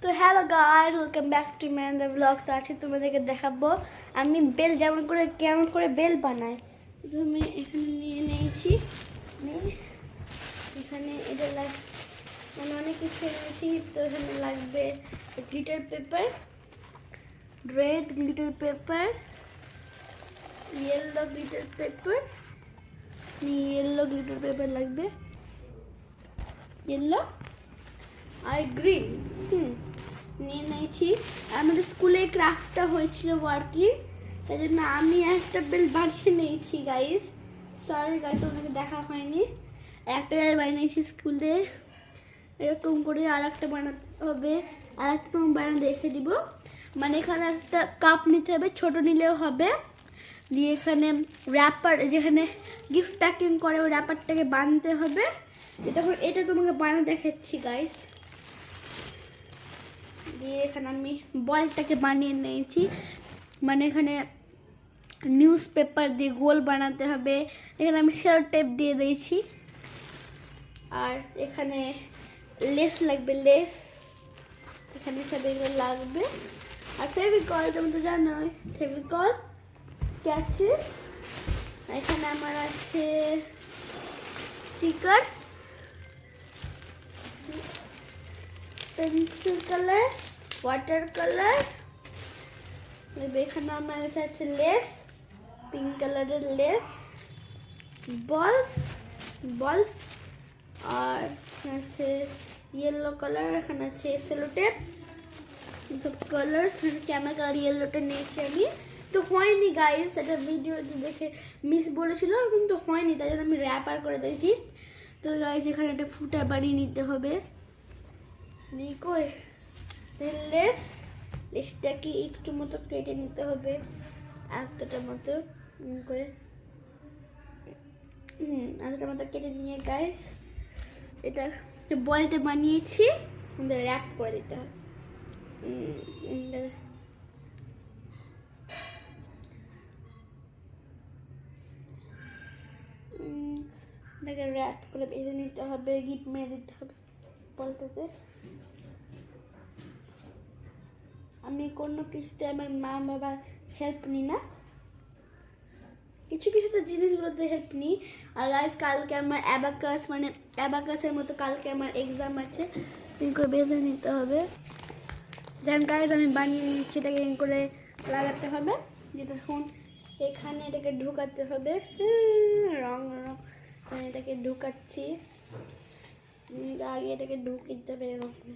তো hello guys, welcome back to my another blog. তো আজকে তোমাদেরকে দেখাবো আমি বেল কেমন করে বেল বানাই। আমি এখানে নিয়ে নিয়েছি, এখানে এটা মানে অনেক কিছু এনেছি। তো এখানে লাগবে glitter paper, red glitter paper, yellow glitter paper, লাগবে ইয়েলো আর গ্রিন। নিয়ে নিয়েছি। আমাদের স্কুলে ক্রাফটটা হয়েছিল ওয়ার্কিং, তাই জন্য আমি একটা বেল বানিয়ে নিয়েছি গাইস। সরি গাইস, ওনাকে দেখা হয়নি। একটা বেল বানিয়েছি স্কুলে, এরকম করে আর একটা বানাতে হবে। আর একটা তোমার বানিয়ে দেখে দিব। মানে এখানে একটা কাপ নিতে হবে, ছোট নিলেও হবে। দিয়ে এখানে র্যাপার, যেখানে গিফট প্যাকিং করে ওই র্যাপারটাকে বানতে হবে। এটা তোমাকে বানিয়ে দেখাচ্ছি গাইস। দিয়ে এখানে আমি বলটাকে বানিয়ে নিয়েছি। মানে এখানে নিউজ পেপার দিয়ে গোল বানাতে হবে। এখানে আমি সেলো টেপ দিয়ে দিয়েছি। আর এখানে লেস লাগবে, লেস এখানে সব এগুলো লাগবে। আর ফেভিকল, তুমি তো জানোই ফেভিকল, ক্যাচি। এখানে আমার আছে stickers, pencil colour, water colour. এখানে আমার আছে লেস, পিঙ্ক কালারের লেস, বলস আর আছে ইয়েলো কালার। এখানে আছে সেলো টেপ, সব কালার্স। ক্যামেরা কালার ইয়েলোটা নিয়েছি আমি। তো হয়নি গাইস, এটা ভিডিওতে দেখে মিস বলেছিল কিন্তু হয়নি, তাই জন্য আমি র্যাপার করে দিয়েছি। তো গাইস এখানে একটা ফুটা বানিয়ে নিতে হবে। কই লেসটাকে একটু মতো কেটে নিতে হবে, এতটা মতো করে। এতটা মতো কেটে নিয়ে গাইস এটা বলটা বানিয়েছি, র্যাপ করে দিতে হবে। এটাকে র্যাপ করে বেঁধে নিতে হবে, গিট মেরে দিতে হবে বলটাতে। আমি কোনো কিছুতে আমার মা বাবার হেল্প নিই না, কিছু কিছুতে জিনিসগুলোতে হেল্প নিই। আর গাইস কালকে আমার অ্যাবাকাসের মতো কালকে আমার এক্সাম আছে, করে বেঁধে নিতে হবে। দেন গাইস আমি বানিয়ে নিচ্ছি, এটাকে করে লাগাতে হবে। যেটা এখন এখানে এটাকে ঢুকাতে হবে, রং এটাকে ঢুকাচ্ছি। আগে এটাকে ঢুকিয়ে যাবে এরকম।